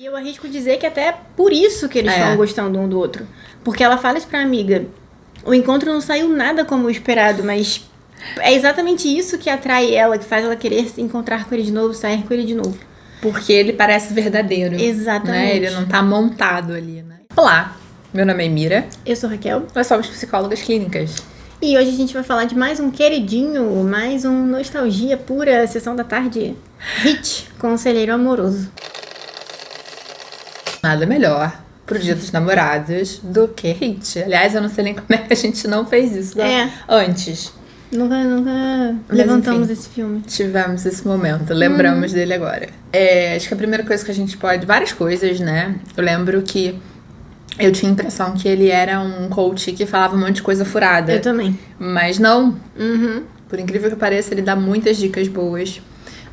E eu arrisco dizer que até por isso que eles estão gostando um do outro. Porque ela fala isso pra amiga. O encontro não saiu nada como o esperado, mas é exatamente isso que atrai ela, que faz ela querer se encontrar com ele de novo, sair com ele de novo. Porque ele parece verdadeiro. Exatamente. Né? Ele não tá montado ali, né? Olá, meu nome é Mira. Eu sou Raquel. Nós somos psicólogas clínicas. E hoje a gente vai falar de mais um queridinho, mais um nostalgia pura, sessão da tarde. Hit, Conselheiro Amoroso. Nada melhor pro Dia dos Namorados do que Hit. Aliás, eu não sei nem como é que a gente não fez isso antes. Nunca levantamos esse filme. Tivemos esse momento, lembramos dele agora. Acho que a primeira coisa que a gente pode... Várias coisas, né? Eu lembro que eu tinha a impressão que ele era um coach que falava um monte de coisa furada. Eu também. Mas não. Por incrível que pareça, ele dá muitas dicas boas.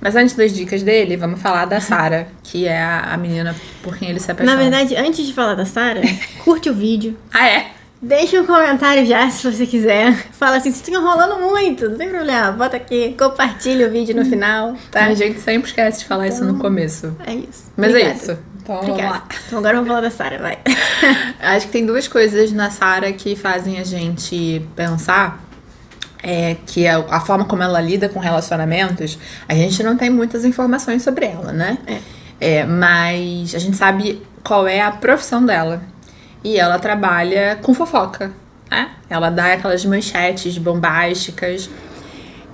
Mas antes das dicas dele, vamos falar da Sarah, que é a menina por quem ele se apaixona. Na verdade, antes de falar da Sarah, curte o vídeo. Deixa um comentário já, se você quiser. Fala assim, se tá enrolando muito, não tem problema. Bota aqui, compartilha o vídeo no final, tá? A gente sempre esquece de falar isso no começo. É isso. Mas Obrigada. é isso. Então, Obrigada. vamos lá. Então agora vamos falar da Sarah, vai. Acho que tem duas coisas na Sarah que fazem a gente pensar. Que a forma como ela lida com relacionamentos, a gente não tem muitas informações sobre ela, né? Mas a gente sabe qual é a profissão dela. E ela trabalha com fofoca, né? Ela dá aquelas manchetes bombásticas.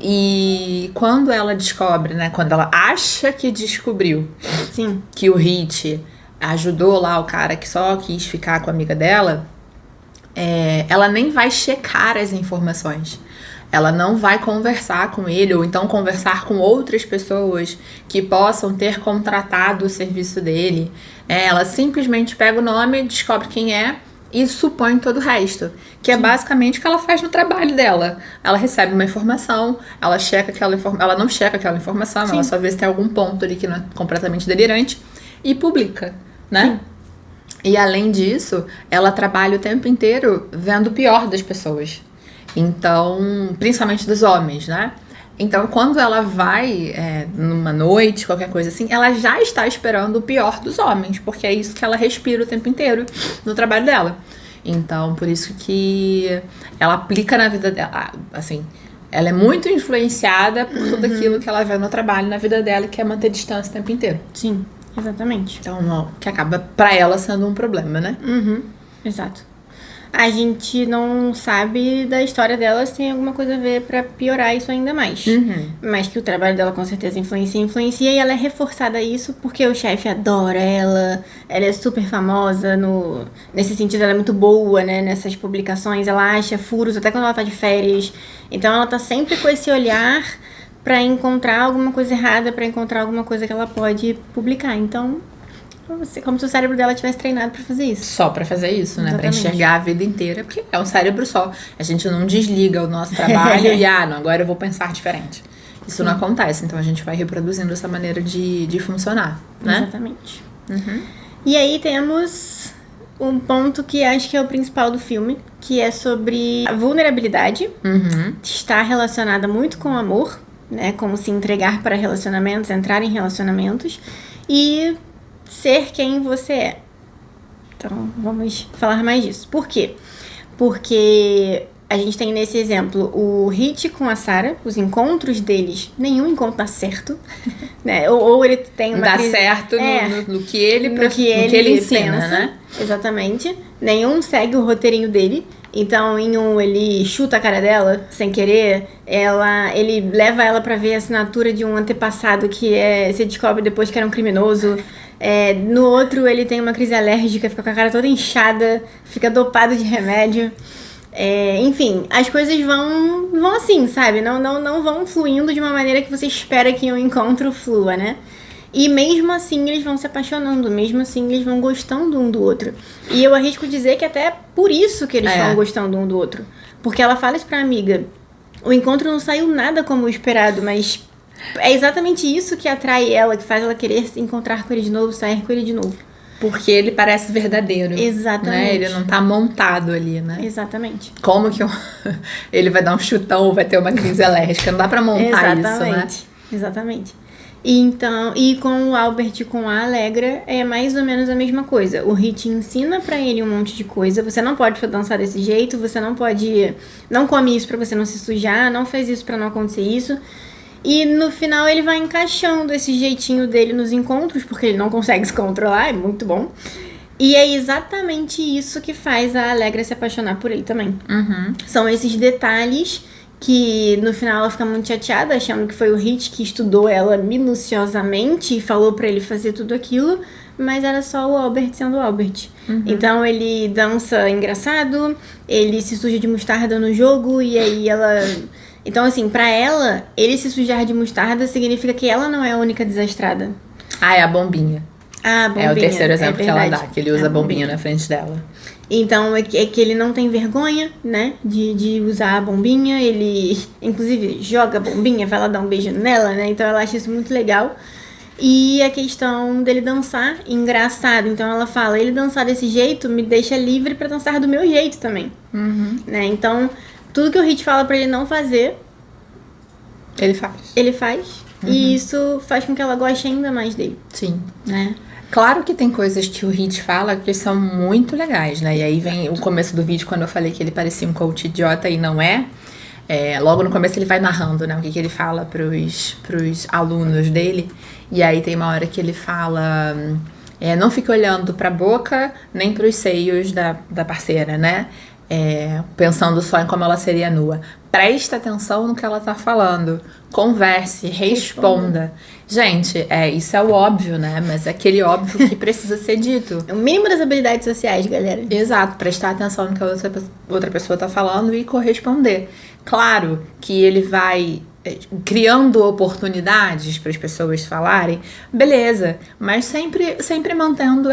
E quando ela descobre, né? Quando ela acha que descobriu que o Hit ajudou lá o cara que só quis ficar com a amiga dela, ela nem vai checar as informações. Ela não vai conversar com ele, ou então conversar com outras pessoas que possam ter contratado o serviço dele. Ela simplesmente pega o nome, descobre quem é e supõe todo o resto. Que é basicamente o que ela faz no trabalho dela. Ela recebe uma informação, ela checa aquela informação, ela não checa aquela informação, ela só vê se tem algum ponto ali que não é completamente delirante e publica, né? E além disso, ela trabalha o tempo inteiro vendo o pior das pessoas. Então, principalmente dos homens, né? Então, quando ela vai numa noite, qualquer coisa assim, ela já está esperando o pior dos homens, porque é isso que ela respira o tempo inteiro no trabalho dela. Então, por isso que ela aplica na vida dela, assim, ela é muito influenciada por tudo aquilo que ela vê no trabalho, na vida dela, que é manter distância o tempo inteiro. Sim, exatamente. Então, que acaba pra ela sendo um problema, né? Exato. A gente não sabe da história dela se tem alguma coisa a ver pra piorar isso ainda mais. Mas que o trabalho dela com certeza influencia e ela é reforçada a isso porque o chefe adora ela é super famosa, nesse sentido ela é muito boa, né, nessas publicações, ela acha furos até quando ela tá de férias. Então ela tá sempre com esse olhar pra encontrar alguma coisa errada, pra encontrar alguma coisa que ela pode publicar. Então, como se o cérebro dela tivesse treinado pra fazer isso. Só pra fazer isso, né? Exatamente. Pra enxergar a vida inteira, porque é um cérebro só. A gente não desliga o nosso trabalho e, agora eu vou pensar diferente. Isso não acontece, então a gente vai reproduzindo essa maneira de funcionar, né? Exatamente. E aí temos um ponto que acho que é o principal do filme, que é sobre a vulnerabilidade. Está relacionada muito com o amor, né? Como se entregar para relacionamentos, entrar em relacionamentos. E ser quem você é. Então, vamos falar mais disso. Por quê? Porque a gente tem nesse exemplo o Hit com a Sarah, os encontros deles, nenhum encontro dá certo, né? Ou ele tem uma dá crise... certo no que ele ensina, pensa, né? Exatamente. Nenhum segue o roteirinho dele. Então, em um, ele chuta a cara dela, sem querer. Ele leva ela pra ver a assinatura de um antepassado que se descobre depois que era um criminoso. No outro, ele tem uma crise alérgica, fica com a cara toda inchada, fica dopado de remédio. Enfim, as coisas vão assim, sabe? Não vão fluindo de uma maneira que você espera que um encontro flua, né? E mesmo assim eles vão se apaixonando, mesmo assim eles vão gostando um do outro. E eu arrisco dizer que até por isso que eles estão gostando um do outro. Porque ela fala isso pra amiga. O encontro não saiu nada como o esperado, mas é exatamente isso que atrai ela, que faz ela querer se encontrar com ele de novo, sair com ele de novo. Porque ele parece verdadeiro. Exatamente. Né? Ele não tá montado ali, né? Exatamente. Como que ele vai dar um chutão ou vai ter uma crise alérgica? Não dá pra montar isso, né? Exatamente. E com o Albert e com a Allegra é mais ou menos a mesma coisa. O Hit ensina pra ele um monte de coisa. Você não pode dançar desse jeito, você não pode... Não come isso pra você não se sujar, não faz isso pra não acontecer isso. E no final ele vai encaixando esse jeitinho dele nos encontros, porque ele não consegue se controlar, é muito bom. E é exatamente isso que faz a Allegra se apaixonar por ele também. São esses detalhes que no final ela fica muito chateada, achando que foi o Hit que estudou ela minuciosamente e falou pra ele fazer tudo aquilo, mas era só o Albert sendo o Albert. Então ele dança engraçado, ele se suja de mostarda no jogo e aí ela... Então assim, pra ela, ele se sujar de mostarda significa que ela não é a única desastrada. Ah, é a bombinha. Ah, a bombinha. É o terceiro exemplo que ela dá, que ele usa a bombinha na frente dela. Então, é que ele não tem vergonha, né, de usar a bombinha. Ele, inclusive, joga a bombinha, vai lá dar um beijo nela, né? Então, ela acha isso muito legal. E a questão dele dançar, engraçado. Então, ela fala, ele dançar desse jeito me deixa livre pra dançar do meu jeito também. Né? Então, tudo que o Hit fala pra ele não fazer... Ele faz. E isso faz com que ela goste ainda mais dele. Sim. Né? Claro que tem coisas que o Hit fala que são muito legais, né? E aí vem o começo do vídeo, quando eu falei que ele parecia um coach idiota e não é. Logo no começo ele vai narrando, né? O que ele fala pros alunos dele. E aí tem uma hora que ele fala... não fique olhando pra boca, nem pros seios da parceira, né? Pensando só em como ela seria nua. Presta atenção no que ela tá falando. Converse, responda. Gente, isso é o óbvio, né? Mas é aquele óbvio que precisa ser dito. É o mínimo das habilidades sociais, galera. Exato, prestar atenção no que a outra pessoa tá falando e corresponder. Claro que ele vai criando oportunidades para as pessoas falarem, beleza, mas sempre mantendo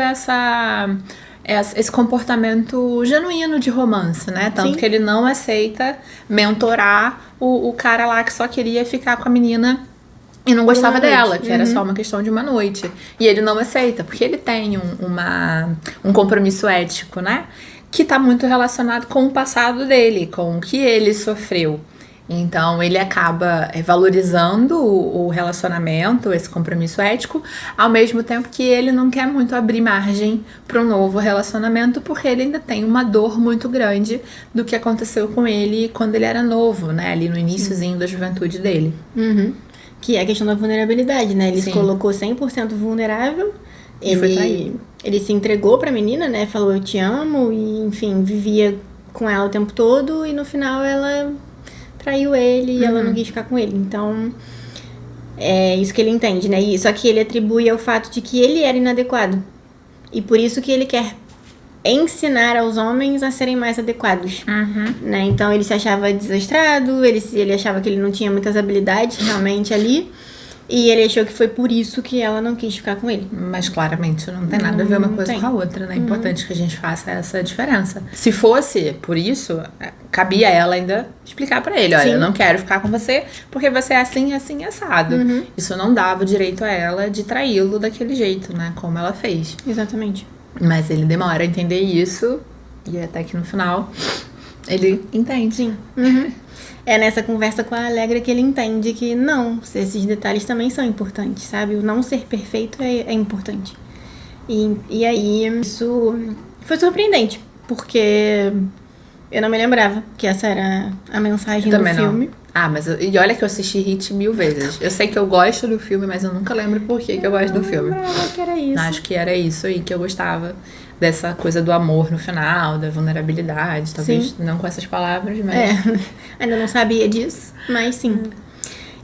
esse comportamento genuíno de romance, né? Tanto que ele não aceita mentorar o cara lá que só queria ficar com a menina e não gostava dela, que era só uma questão de uma noite. E ele não aceita, porque ele tem um compromisso ético, né? Que tá muito relacionado com o passado dele, com o que ele sofreu. Então, ele acaba valorizando o relacionamento, esse compromisso ético, ao mesmo tempo que ele não quer muito abrir margem para um novo relacionamento, porque ele ainda tem uma dor muito grande do que aconteceu com ele quando ele era novo, né? Ali no iniciozinho da juventude dele. Que é a questão da vulnerabilidade, né? Ele se colocou 100% vulnerável. Ele se entregou pra menina, né? Falou, eu te amo. E, enfim, vivia com ela o tempo todo. E no final ela traiu ele e ela não quis ficar com ele. Então, é isso que ele entende, né? Só que ele atribui ao fato de que ele era inadequado. E por isso que ele quer ensinar aos homens a serem mais adequados. Né? Então, ele se achava desastrado, ele achava que ele não tinha muitas habilidades realmente ali. E ele achou que foi por isso que ela não quis ficar com ele. Mas claramente não tem nada a ver uma coisa com a outra, né? É importante que a gente faça essa diferença. Se fosse por isso, cabia ela ainda explicar pra ele, olha, eu não quero ficar com você porque você é assim, assim, assado. Isso não dava o direito a ela de traí-lo daquele jeito, né? Como ela fez. Exatamente. Mas ele demora a entender isso e até que no final ele entende. Sim. É nessa conversa com a Allegra que ele entende que não, esses detalhes também são importantes, sabe? O não ser perfeito é importante. E aí, isso foi surpreendente, porque eu não me lembrava que essa era a mensagem do filme. Mas e olha que eu assisti Hit 1000 vezes. Eu sei que eu gosto do filme, mas eu nunca lembro por que eu gosto do filme. Não, que era isso. Acho que era isso aí que eu gostava. Dessa coisa do amor no final, da vulnerabilidade. Talvez não com essas palavras, mas... Ainda não sabia disso, mas sim.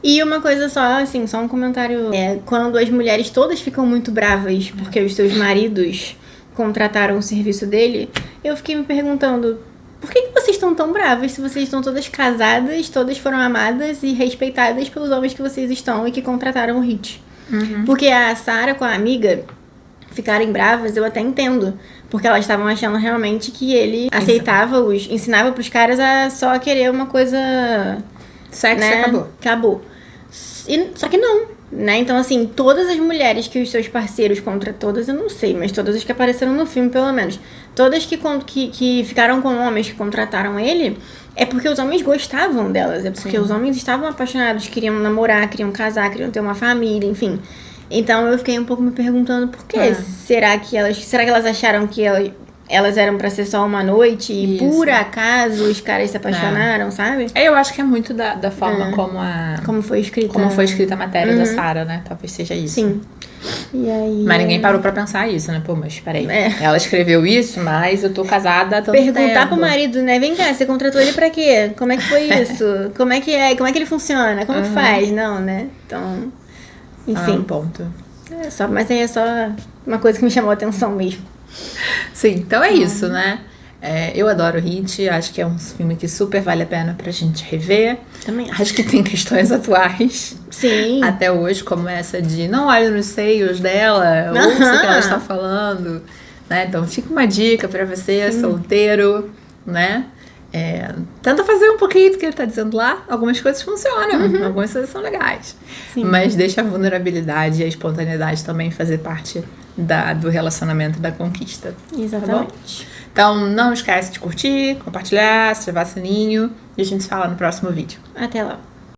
E uma coisa só, assim, só um comentário. Quando as mulheres todas ficam muito bravas porque os seus maridos contrataram o serviço dele, eu fiquei me perguntando... Por que vocês estão tão bravas se vocês estão todas casadas, todas foram amadas e respeitadas pelos homens que vocês estão e que contrataram o Hit? Porque a Sarah com a amiga ficarem bravas, eu até entendo. Porque elas estavam achando realmente que ele ensinava pros caras a só querer uma coisa... Sexo, né? acabou. Só que não, né? Então, assim, todas as mulheres que os seus parceiros todas eu não sei, mas todas as que apareceram no filme, pelo menos, todas que ficaram com homens que contrataram ele, é porque os homens gostavam delas, é porque os homens estavam apaixonados, queriam namorar, queriam casar, queriam ter uma família, enfim. Então eu fiquei um pouco me perguntando por quê? Será que elas acharam que elas eram pra ser só uma noite e por acaso os caras se apaixonaram, sabe? Eu acho que é muito da forma como foi escrita. Como foi escrita a matéria da Sarah, né? Talvez seja isso. Sim. E aí, mas ninguém parou pra pensar isso, né? Pô, mas peraí. Ela escreveu isso, mas eu tô casada há tanto tempo. Perguntar pro marido, né? Vem cá, você contratou ele pra quê? Como é que foi isso? Como é que ele funciona? Como que faz? Não, né? Então, enfim. Ponto. Mas aí é só uma coisa que me chamou a atenção mesmo. Sim, então é isso, né? Eu adoro Hit, acho que é um filme que super vale a pena pra gente rever. Também acho que tem questões atuais. Sim. Até hoje, como essa de não olhe nos seios dela, ouça o que ela está falando, né? Então fica uma dica pra você, solteiro, né? Tenta fazer um pouquinho do que ele tá dizendo lá. Algumas coisas funcionam, algumas coisas são legais. Sim. Mas deixa a vulnerabilidade e a espontaneidade também fazer parte do relacionamento, da conquista. Exatamente. Tá, então não esquece de curtir, compartilhar, ativar o sininho e a gente se fala no próximo vídeo. Até lá.